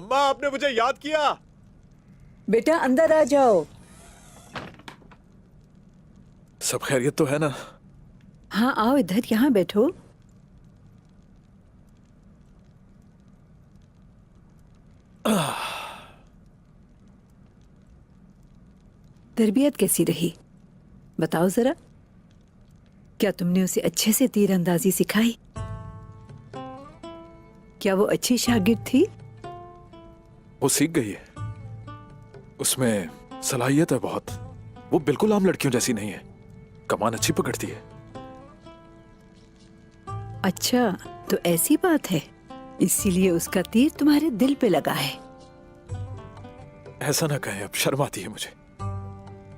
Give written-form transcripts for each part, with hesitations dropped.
अम्मा, आपने मुझे याद किया। बेटा अंदर आ जाओ। सब खैरियत तो है ना? हाँ आओ इधर, यहाँ बैठो। तरबियत कैसी रही बताओ जरा। क्या तुमने उसे अच्छे से तीरंदाजी सिखाई? क्या वो अच्छी शागिर्द थी? वो सीख गई है, उसमें सलाहियत है बहुत। वो बिल्कुल आम लड़कियों जैसी नहीं है, कमान अच्छी पकड़ती है। अच्छा तो ऐसी बात है, इसीलिए उसका तीर तुम्हारे दिल पे लगा है। ऐसा ना कहें, अब शर्म आती है मुझे।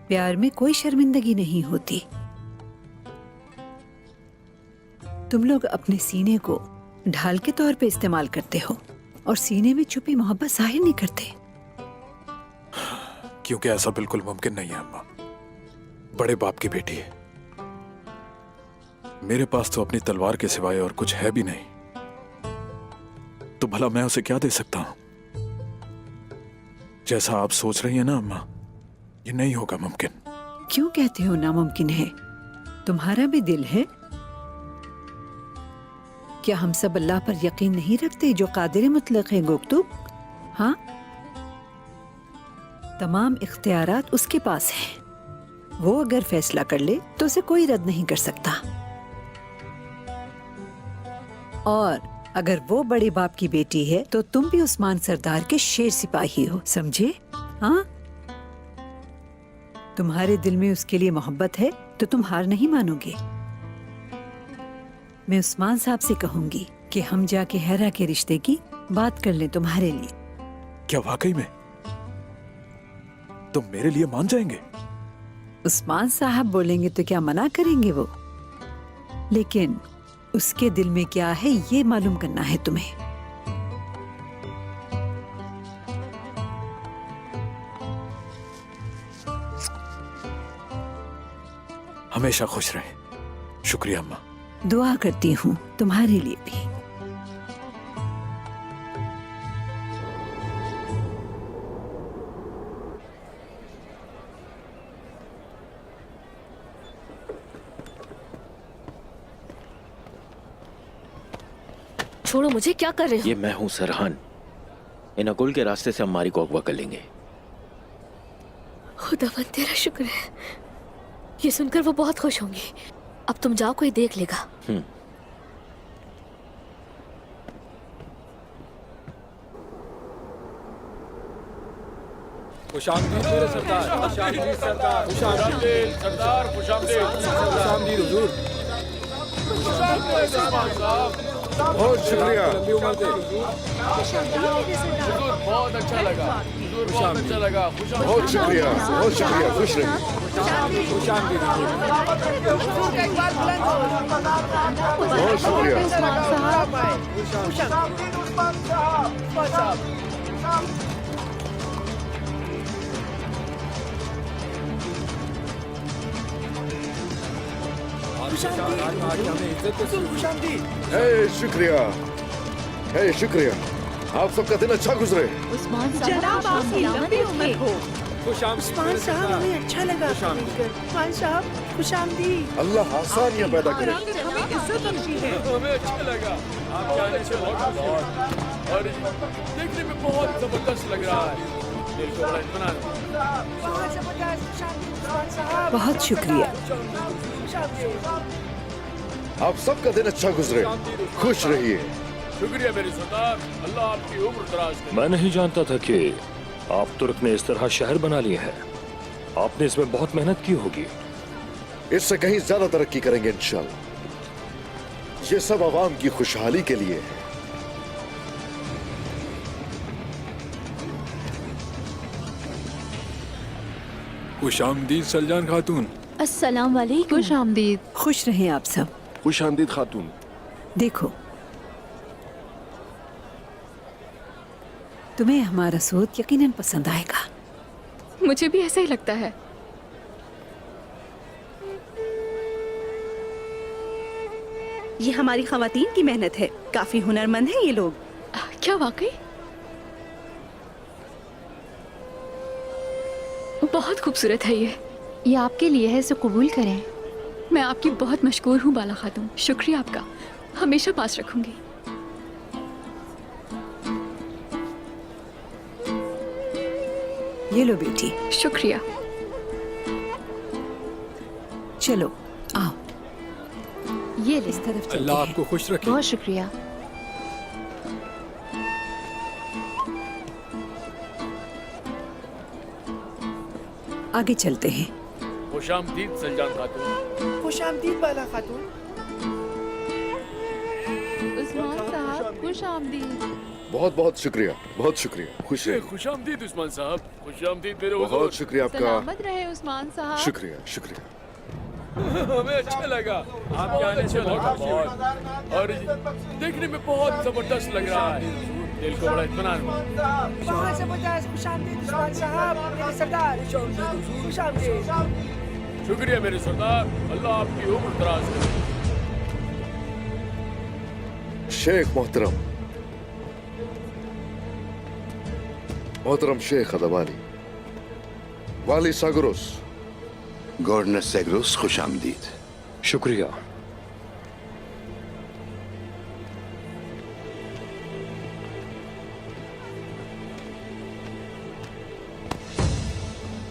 प्यार में कोई शर्मिंदगी नहीं होती। तुम लोग अपने सीने को ढाल के तौर पे इस्तेमाल करते हो और सीने में छुपी मोहब्बत जाहिर नहीं करते। क्योंकि ऐसा बिल्कुल मुमकिन नहीं है अम्मा। बड़े बाप की बेटी है, मेरे पास तो अपनी तलवार के सिवाय और कुछ है भी नहीं, तो भला मैं उसे क्या दे सकता हूं? जैसा आप सोच रही हैं ना अम्मा, ये नहीं होगा मुमकिन। क्यों कहते हो नामुमकिन है? तुम्हारा भी दिल है। क्या हम सब अल्लाह पर यकीन नहीं रखते जो कादिर मुतलक है गुफ्तु? हाँ, तमाम इख्तियारात उसके पास हैं। वो अगर फैसला कर ले तो उसे कोई रद्द नहीं कर सकता। और अगर वो बड़े बाप की बेटी है तो तुम भी उस्मान सरदार के शेर सिपाही हो, समझे? हाँ, तुम्हारे दिल में उसके लिए मोहब्बत है तो तुम हार नहीं मानोगे। मैं उस्मान साहब से कहूंगी कि हम जाके हैरा के रिश्ते की बात कर लें तुम्हारे लिए। क्या वाकई में तुम मेरे लिए मान जाएंगे? उस्मान साहब बोलेंगे तो क्या मना करेंगे वो, लेकिन उसके दिल में क्या है ये मालूम करना है तुम्हें। हमेशा खुश रहें। शुक्रिया अम्मा। दुआ करती हूँ तुम्हारे लिए भी। छोड़ो मुझे, क्या कर रहे हो? ये मैं हूँ सरहान। इन अकुल के रास्ते से हम मारी को अगवा कर लेंगे। खुदावन तेरा शुक्र है, ये सुनकर वो बहुत खुश होंगे। अब तुम जाओ, कोई देख लेगा। खुशामदीद मेरे सरदार, खुशामदीद सरदार, खुशामदीद सरदार, खुशामदीद, खुशामदीद हुजूर। बहुत शुक्रिया। बहुत अच्छा लगा, बहुत अच्छा लगा। बहुत शुक्रिया, बहुत शुक्रिया। खुश रहिए। खुशामदीद, बहुत शुक्रिया। शुक्रिया, शुक्रिया। आप सबका दिन अच्छा गुजरे। जनाब आपकी लंबी उम्र हो। उस्मान साहब हमें अच्छा लगा उस्मान साहब, खुशामदीद। अल्लाह आसानियां पैदा करे। हमें इज्जत बख्शी है। हमें अच्छा लगा। आप जाने से बहुत और देखने में बहुत जबरदस्त लग रहा है। दिल को बड़ा इत्मीनान। बहुत जबरदस्त खुशामदीद उस्मान साहब। बहुत शुक्रिया। आप सबका दिन अच्छा गुजरे। खुश रहिए। शुक्रिया मेरे सरदार, अल्लाह आपकी उम्र दराज करे। मैं नहीं जानता था कि आप तुर्क ने इस तरह शहर बना लिए हैं। आपने इसमें बहुत मेहनत की होगी। इससे कहीं ज्यादा तरक्की करेंगे इंशाल्लाह। ये सब आवाम की खुशहाली के लिए है। खुशामदीद सलजान खातून। अस्सलाम वालेकुम। खुश आमदीद। खुश रहें आप सब। खुश आमदीद खातून। देखो, तुम्हें हमारा सूट यकीनन पसंद आएगा। मुझे भी ऐसा ही लगता है। ये हमारी खवातीन की मेहनत है। काफी हुनरमंद है ये लोग। क्या वाकई? बहुत खूबसूरत है ये आपके लिए है, इसे कबूल करें। मैं आपकी बहुत मशकूर हूँ बाला खातून। शुक्रिया आपका, हमेशा पास रखूंगी। ये लो बेटी, शुक्रिया। चलो आओ ये ले। इस तरफ चलते अल्लाह हैं। आपको खुश रखे। बहुत शुक्रिया। आगे चलते हैं। खुशामदीद सलजान खातून। खुश आमदीद बाला खातून। उस्मान साहब खुश आमदीद। बहुत बहुत शुक्रिया, बहुत शुक्रिया। खुश रहिए। खुशामदीद उस्मान साहब, खुशामदीद मेरे हुजूर। बहुत शुक्रिया आपका। सलामत रहे उस्मान साहब। शुक्रिया शुक्रिया। हमें अच्छा लगा, आपके आने से बहुत। और देखने में बहुत जबरदस्त लग रहा है, दिल को बड़ा इत्मीनान हुआ। बहुत जबरदस्त। खुश आमदीद उस्मान साहब, मेरे सरदार। खुश आमदीद। शुक्रिया मेरे सरदार, अल्लाह आपकी उम्र दराज करे। शेख मोहतरम, मोहतरम शेख अदवानी, वाली सागरोस। गवर्नर सैग्रोस, खुश आमदीद। शुक्रिया।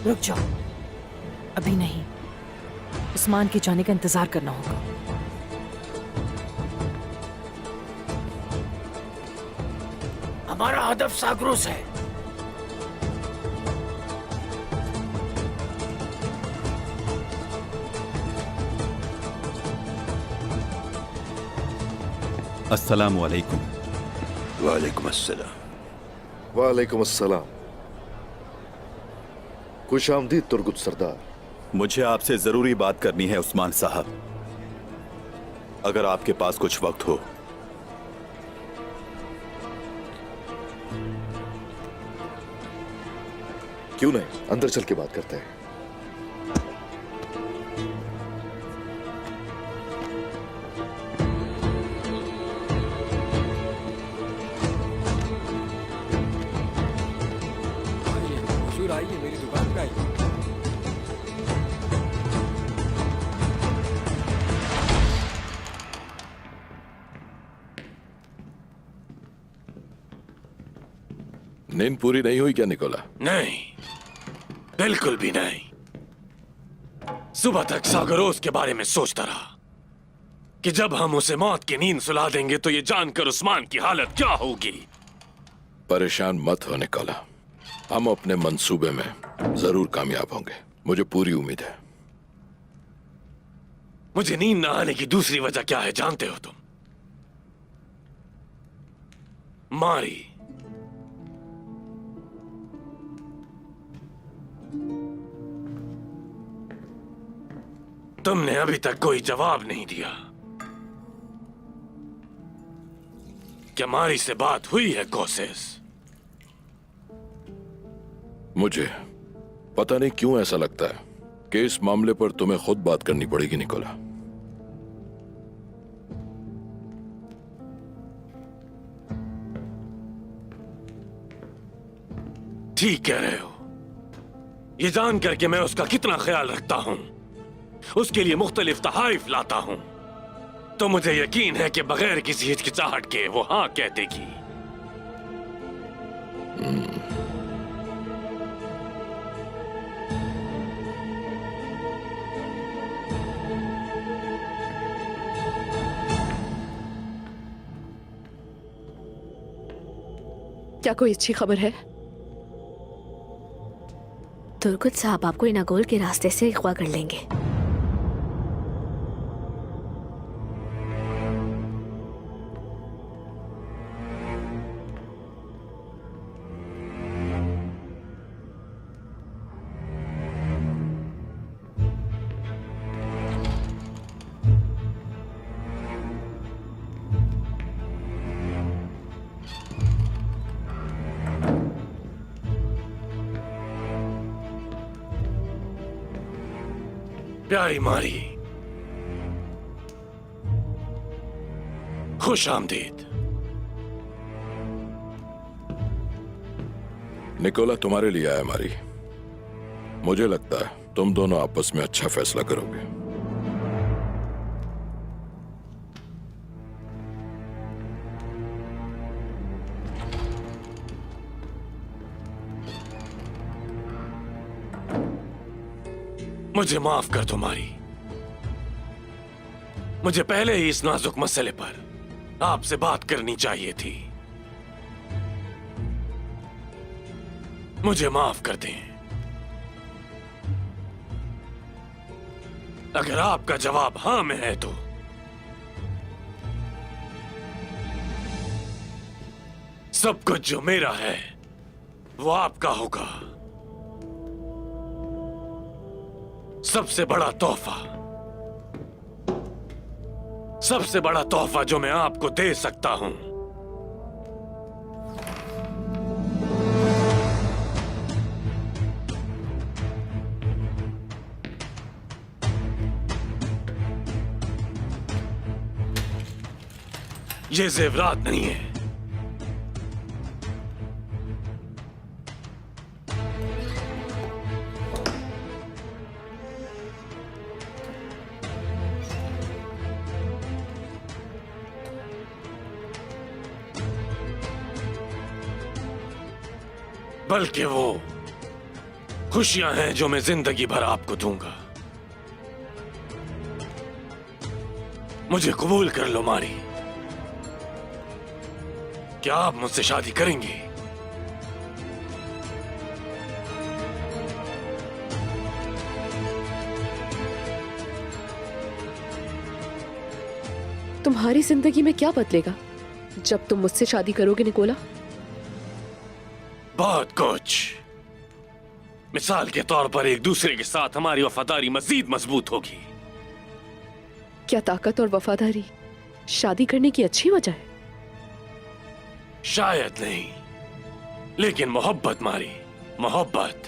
रुक जाओ, अभी नहीं। उस्मान के जाने का इंतजार करना होगा। हमारा हदफ सागरोस है। अस्सलामु अलैकुम। वालेकुम अस्सलाम। वालेकुम अस्सलाम। खुश आमदीद तुर्गुत सरदार। मुझे आपसे जरूरी बात करनी है उस्मान साहब, अगर आपके पास कुछ वक्त हो। क्यों नहीं, अंदर चल के बात करते हैं। हुजूर आइए, मेरी दुकान पे आइए। नींद पूरी नहीं हुई क्या निकोला? नहीं, बिल्कुल भी नहीं। सुबह तक सागरोस के बारे में सोचता रहा कि जब हम उसे मौत की नींद सुला देंगे तो ये जानकर उस्मान की हालत क्या होगी। परेशान मत हो निकोला, हम अपने मंसूबे में जरूर कामयाब होंगे, मुझे पूरी उम्मीद है। मुझे नींद न आने की दूसरी वजह क्या है जानते हो तुम? मारी। तुमने अभी तक कोई जवाब नहीं दिया। क्या मारी से बात हुई है कोसेस? मुझे पता नहीं क्यों ऐसा लगता है कि इस मामले पर तुम्हें खुद बात करनी पड़ेगी निकोला। ठीक कह रहे हो। ये जानकर कि मैं उसका कितना ख्याल रखता हूं, उसके लिए मुख्तलिफ तहाइफ लाता हूं, तो मुझे यकीन है कि बगैर किसी हिचकिचाहट के वो हाँ कह देगी। क्या कोई अच्छी खबर है? तुर्गुत साहब आपको इनागोल के रास्ते से अगवा कर लेंगे। प्यारी मारी, खुश आमदीद। निकोला तुम्हारे लिए आया मारी। मुझे लगता है तुम दोनों आपस में अच्छा फैसला करोगे। मुझे माफ कर दो मारी। मुझे पहले ही इस नाजुक मसले पर आपसे बात करनी चाहिए थी। मुझे माफ कर दें। अगर आपका जवाब हां में है तो सब कुछ जो मेरा है वो आपका होगा। सबसे बड़ा तोहफा जो मैं आपको दे सकता हूं। ये जेवरात नहीं है, बल्कि वो खुशियां हैं जो मैं जिंदगी भर आपको दूंगा। मुझे कबूल कर लो मारी। क्या आप मुझसे शादी करेंगी? तुम्हारी जिंदगी में क्या बदलेगा जब तुम मुझसे शादी करोगे निकोला? बहुत कुछ। मिसाल के तौर पर एक दूसरे के साथ हमारी वफादारी मजीद मजबूत होगी। क्या ताकत और वफादारी शादी करने की अच्छी वजह है? शायद नहीं, लेकिन मोहब्बत मारी, मोहब्बत,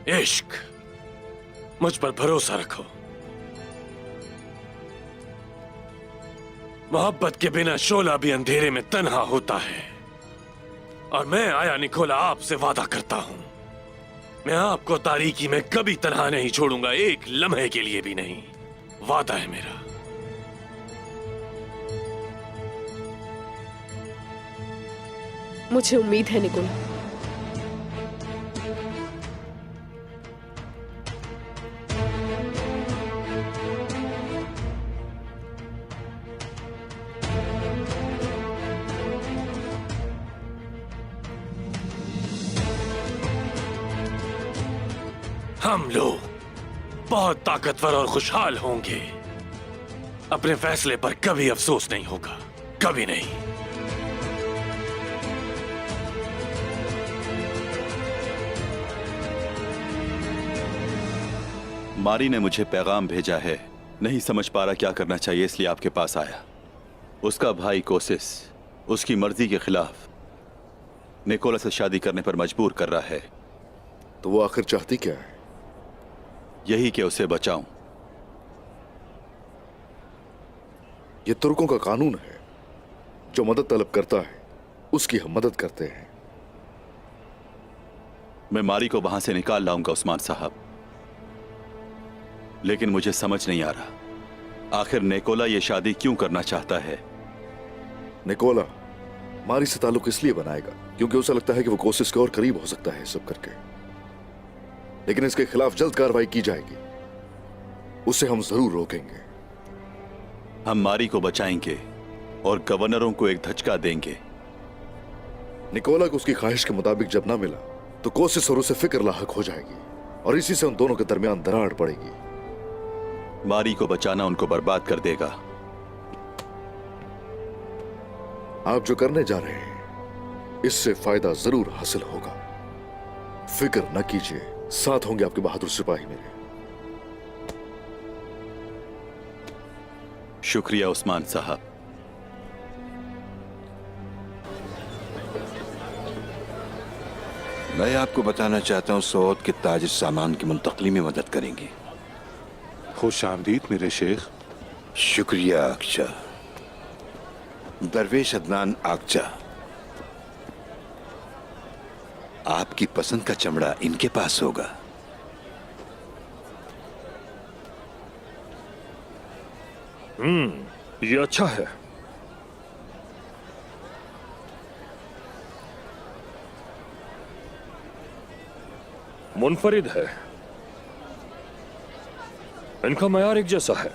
इश्क। मुझ पर भरोसा रखो। मोहब्बत के बिना शोला भी अंधेरे में तन्हा होता है। और मैं आया निकोला आपसे वादा करता हूं, मैं आपको तारीकी में कभी तन्हा नहीं छोड़ूंगा, एक लम्हे के लिए भी नहीं। वादा है मेरा। मुझे उम्मीद है निकोला। हम लोग बहुत ताकतवर और खुशहाल होंगे। अपने फैसले पर कभी अफसोस नहीं होगा, कभी नहीं। मारी ने मुझे पैगाम भेजा है, नहीं समझ पा रहा क्या करना चाहिए, इसलिए आपके पास आया। उसका भाई कोसिस उसकी मर्जी के खिलाफ निकोला से शादी करने पर मजबूर कर रहा है। तो वो आखिर चाहती क्या है? यही कि उसे बचाऊं। ये तुर्कों का कानून है, जो मदद तलब करता है उसकी हम मदद करते हैं। मैं मारी को वहां से निकाल लाऊंगा उस्मान साहब, लेकिन मुझे समझ नहीं आ रहा आखिर निकोला ये शादी क्यों करना चाहता है। निकोला मारी से ताल्लुक इसलिए बनाएगा क्योंकि उसे लगता है कि वो कोशिश के और करीब हो सकता है सब करके, लेकिन इसके खिलाफ जल्द कार्रवाई की जाएगी। उसे हम जरूर रोकेंगे। हम मारी को बचाएंगे और गवर्नरों को एक धचका देंगे। निकोला को उसकी ख्वाहिश के मुताबिक जब ना मिला तो कोशिश और उसे फिक्र लाहक हो जाएगी और इसी से उन दोनों के दरमियान दरार पड़ेगी। मारी को बचाना उनको बर्बाद कर देगा। आप जो करने जा रहे हैं इससे फायदा जरूर हासिल होगा। फिक्र न कीजिए, साथ होंगे आपके बहादुर सिपाही मेरे। शुक्रिया उस्मान साहब। मैं आपको बताना चाहता हूं सऊद के ताज सामान की मुंतकली में मदद करेंगे। खुश आमदीद मेरे शेख। शुक्रिया आगचा। दरवेश अदनान आगचा, आपकी पसंद का चमड़ा इनके पास होगा। ये अच्छा है। मुनफरिद है, इनका मयार एक जैसा है।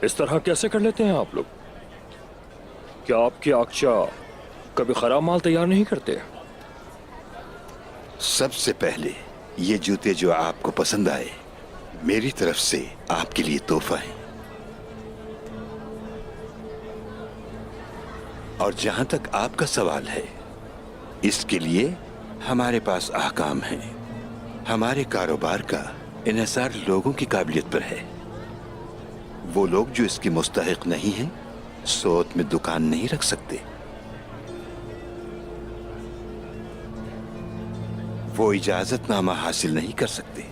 इस तरह कैसे कर लेते हैं आप लोग? क्या आपके आकचा कभी खराब माल तैयार नहीं करते? सबसे पहले ये जूते जो आपको पसंद आए, मेरी तरफ से आपके लिए तोहफा है। और जहां तक आपका सवाल है, इसके लिए हमारे पास ahकाम है। हमारे कारोबार का इन्हिसार लोगों की काबिलियत पर है। वो लोग जो इसके मुस्तहिक नहीं हैं, सोत में दुकान नहीं रख सकते। वो इजाजतनामा हासिल नहीं कर सकते।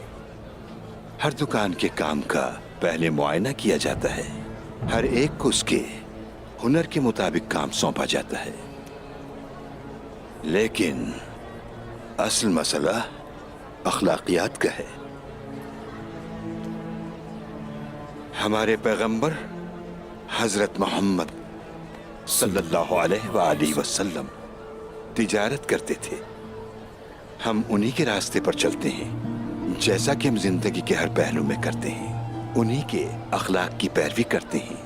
हर दुकान के काम का पहले मुआयना किया जाता है। हर एक को उसके हुनर के मुताबिक काम सौंपा जाता है। लेकिन असल मसला अखलाकियात का है। हमारे पैगंबर हजरत मोहम्मद सल्लल्लाहु अलैहि वसल्लम तिजारत करते थे। हम उन्हीं के रास्ते पर चलते हैं, जैसा कि हम जिंदगी के हर पहलू में करते हैं। उन्हीं के अखलाक की पैरवी करते हैं।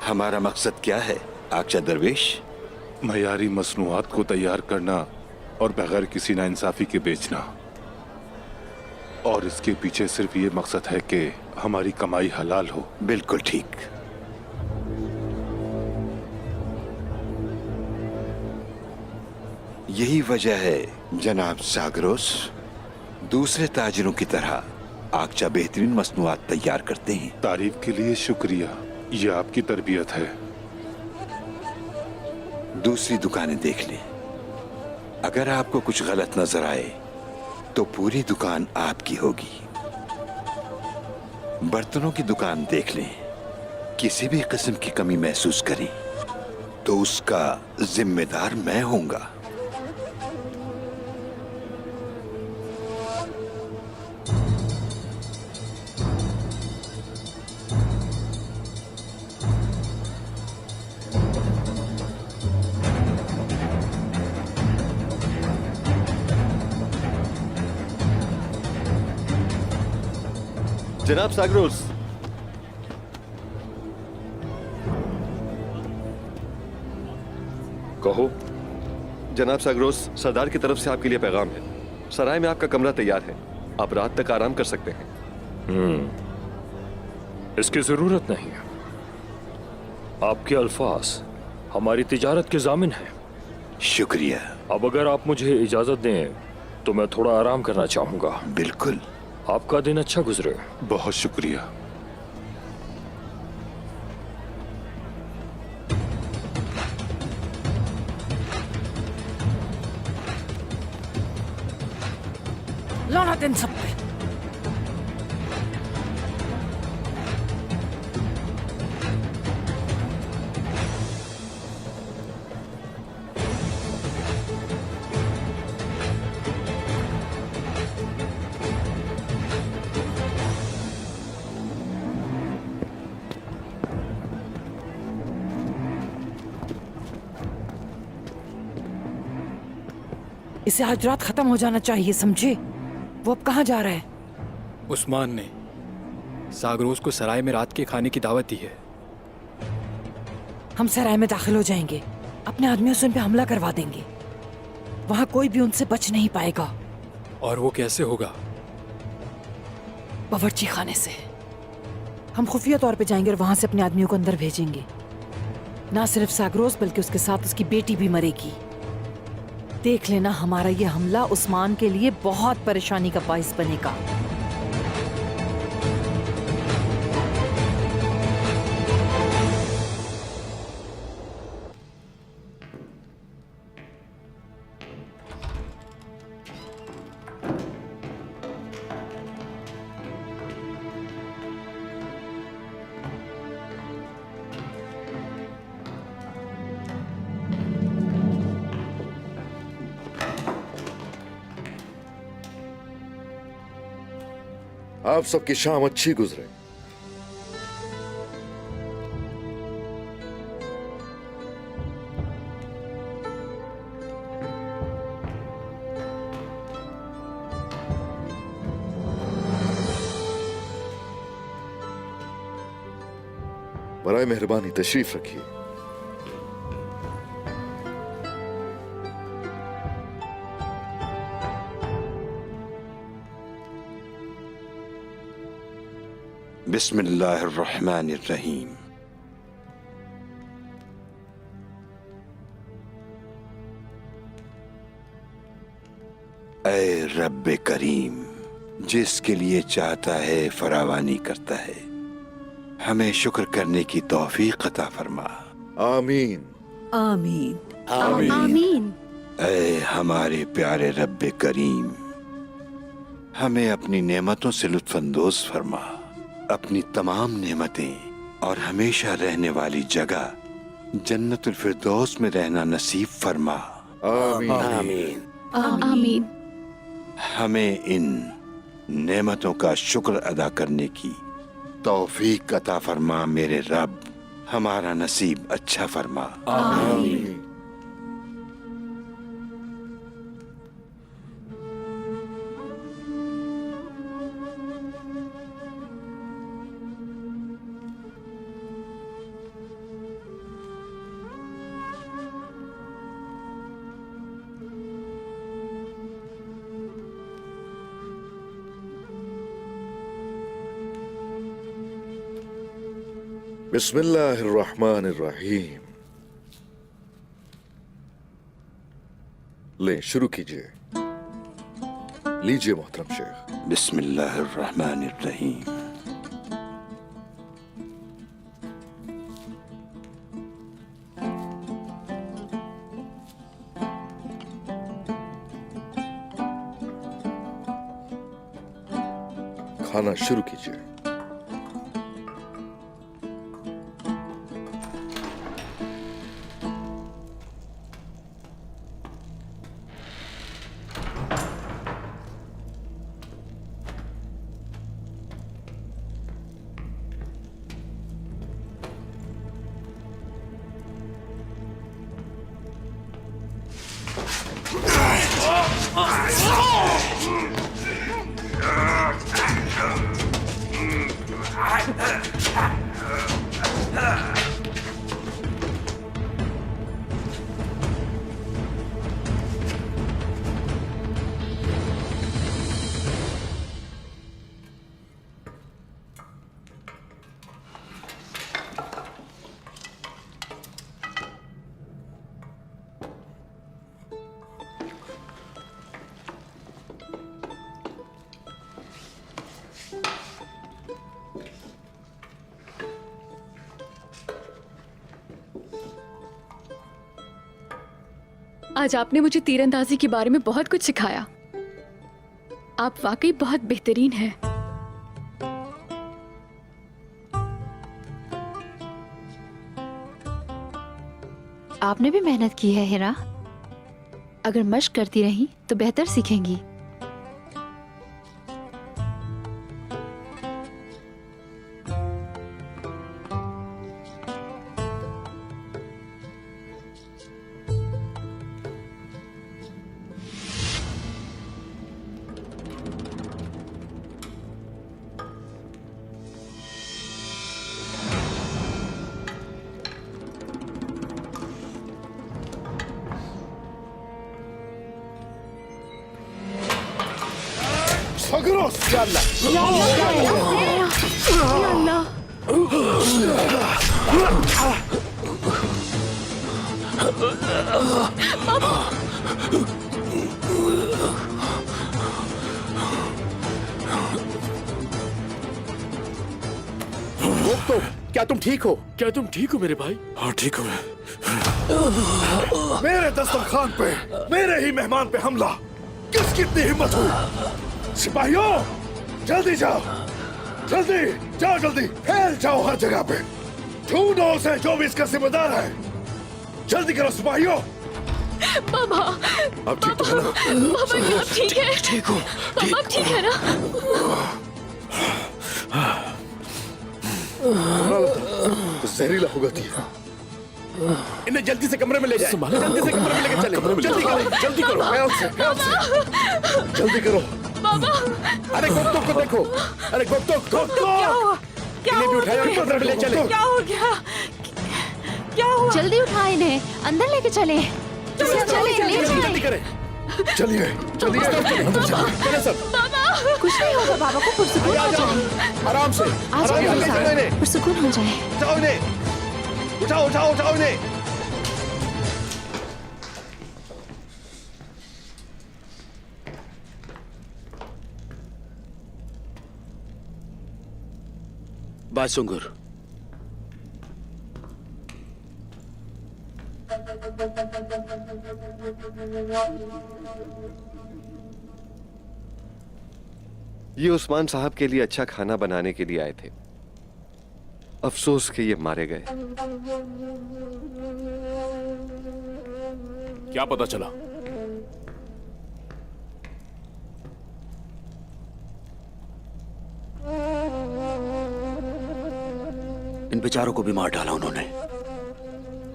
हमारा मकसद क्या है आकचा दरवेश? मयारी मसनूआत को तैयार करना और बगैर किसी नाइंसाफी के बेचना। और इसके पीछे सिर्फ ये मकसद है कि हमारी कमाई हलाल हो। बिल्कुल ठीक। यही वजह है जनाब सागरोस, दूसरे ताजिरों की तरह आकचा बेहतरीन मसनूआत तैयार करते हैं। तारीफ के लिए शुक्रिया, ये आपकी तरबियत है। दूसरी दुकानें देख लें। अगर आपको कुछ गलत नजर आए तो पूरी दुकान आपकी होगी। बर्तनों की दुकान देख लें। किसी भी किस्म की कमी महसूस करें तो उसका जिम्मेदार मैं होऊंगा। जनाब सागरोस, कहो। जनाब सागरोस, सरदार की तरफ से आपके लिए पैगाम है। सराय में आपका कमरा तैयार है, आप रात तक आराम कर सकते हैं। इसकी जरूरत नहीं है। आपके अल्फाज हमारी तिजारत के जामिन हैं। शुक्रिया। अब अगर आप मुझे इजाजत दें तो मैं थोड़ा आराम करना चाहूंगा। बिल्कुल। आपका दिन अच्छा गुजरे। बहुत शुक्रिया। लानत इन सब पे। इसे आज रात खत्म हो जाना चाहिए, समझे? वो अब कहाँ जा रहा है? उस्मान ने सागरोस को सराय में रात के खाने की दावत दी है। हम सराय में दाखिल हो जाएंगे, अपने आदमियों से उन पे हमला करवा देंगे। वहां कोई भी उनसे बच नहीं पाएगा। और वो कैसे होगा? बावर्ची खाने से। हम खुफिया तौर पे जाएंगे और वहां से अपने आदमियों को अंदर भेजेंगे। ना सिर्फ सागरोस बल्कि उसके साथ उसकी बेटी भी मरेगी। देख लेना, हमारा ये हमला उस्मान के लिए बहुत परेशानी का बाइस बनेगा। आप सबकी शाम अच्छी गुजरे। बराए मेहरबानी तशरीफ रखिए। बिस्मिल्लाहिर्रहमानिर्रहीम। ऐ रब्बे करीम, जिसके लिए चाहता है फरावानी करता है, हमें शुक्र करने की तौफीक अता फरमा। आमीन आमीन आमीन। ऐ हमारे प्यारे रब्बे करीम, हमें अपनी नेमतों से लुत्फानंदोज फरमा। अपनी तमाम नेमतें और हमेशा रहने वाली जगह जन्नतुल फिरदौस में रहना नसीब फरमा। आमीन आमीन। आमीन। हमें इन नेमतों का शुक्र अदा करने की तौफीक अता फरमा मेरे रब। हमारा नसीब अच्छा फरमा। आमीन। बिस्मिल्लाहिर्रहमानिर्रहीम। ले शुरू कीजिए। लीजिए मोहतरम शेख। बिस्मिल्लाहिर्रहमानिर्रहीम। खाना शुरू कीजिए। आज आपने मुझे तीरंदाजी के बारे में बहुत कुछ सिखाया। आप वाकई बहुत बेहतरीन हैं। आपने भी मेहनत की है हिरा। अगर मश्क करती रही तो बेहतर सीखेंगी। सागरोस, या तो क्या तुम ठीक हो? क्या तुम ठीक हो मेरे भाई? हाँ ठीक हूँ मैं। मेरे दस्तरखान पे, मेरे ही मेहमान पे हमला, किसकी इतनी हिम्मत हुई? सिपाहियों, जल्दी जाओ, जल्दी जाओ, जल्दी फैल जाओ हर जगह पे, ढूंढो उसे जो भी इसका जिम्मेदार है। जल्दी करो सिपाहियों। बाबा, अब ठीक तो है ना? बाबा ठीक है? ठीक हूँ। बाबा ठीक है ना? जहरीला होगा थी। इन्हें जल्दी से कमरे में ले जाए, जल्दी से कमरे में लेके चले, जल्दी करो, जल्दी करो, ख्याल से जल्दी करो। अरे गुप्तों को देखो, अरे गुप्तों इन्हें भी उठाया और कमरे में ले चले। क्या हो गया? क्या हुआ? जल्दी उठाए इन्हें, अंदर लेके चले। जल्दी करें। चलिए चलिए अंदर चले सब। कुछ नहीं होगा बाबा को, पुरसुकून हो जाए। आराम से, आ जाए, पुरसुकून हो जाए। उठाओ इन्हें, उठाओ उठाओ उठाओ इन्हें। बासुंगुर, ये उस्मान साहब के लिए अच्छा खाना बनाने के लिए आए थे। अफसोस कि ये मारे गए। क्या पता चला? इन बेचारों को भी मार डाला उन्होंने।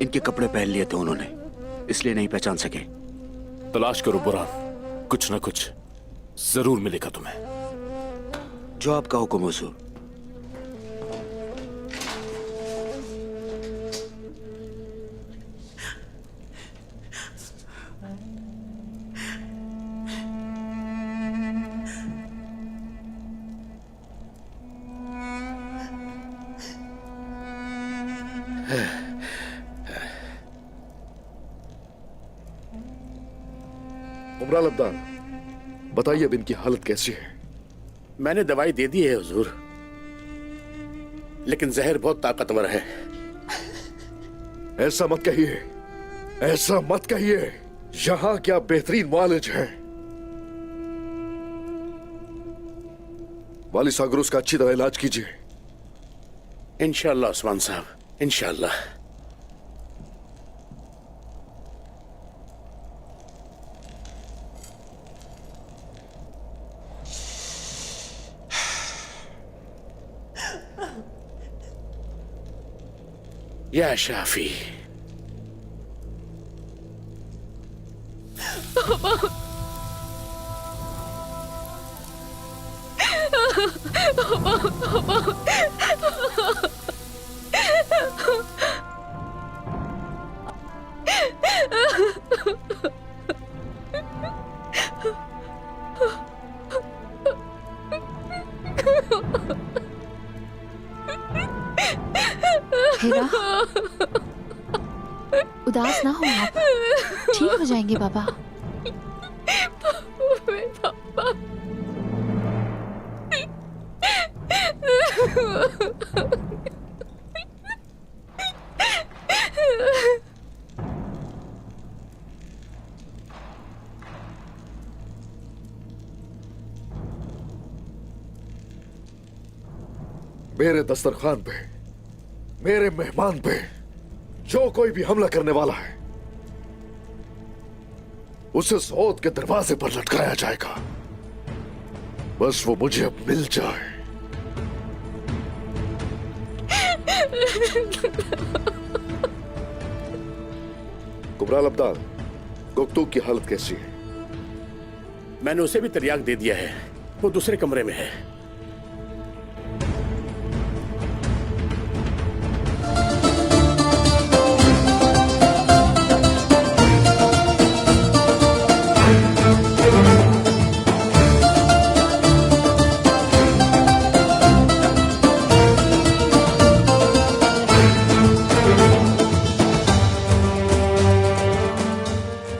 इनके कपड़े पहन लिए थे उन्होंने, इसलिए नहीं पहचान सके। तलाश करो बुरहान, कुछ ना कुछ जरूर मिलेगा तुम्हें। जो आपका हुक्म हुजूर। उमराल अब्दाल, बताइए अब इनकी हालत कैसी है? मैंने दवाई दे दी है हुजूर, लेकिन जहर बहुत ताकतवर है। ऐसा मत कहिए, ऐसा मत कहिए। यहां क्या बेहतरीन मुआलिज है। वाली सागरोस का अच्छी तरह इलाज कीजिए। इंशाअल्लाह उस्मान साहब, इंशाअल्लाह। या शाफी, हेरा, उदास ना हो आप, ठीक हो जाएंगे बाबा। मेरे दस्तरखान पे, मेरे मेहमान पे जो कोई भी हमला करने वाला है उसे सऊद के दरवाजे पर लटकाया जाएगा। बस वो मुझे अब मिल जाए। कुबराल अब्दाल, गुफ्तू की हालत कैसी है? मैंने उसे भी तरियाक दे दिया है, वो दूसरे कमरे में है।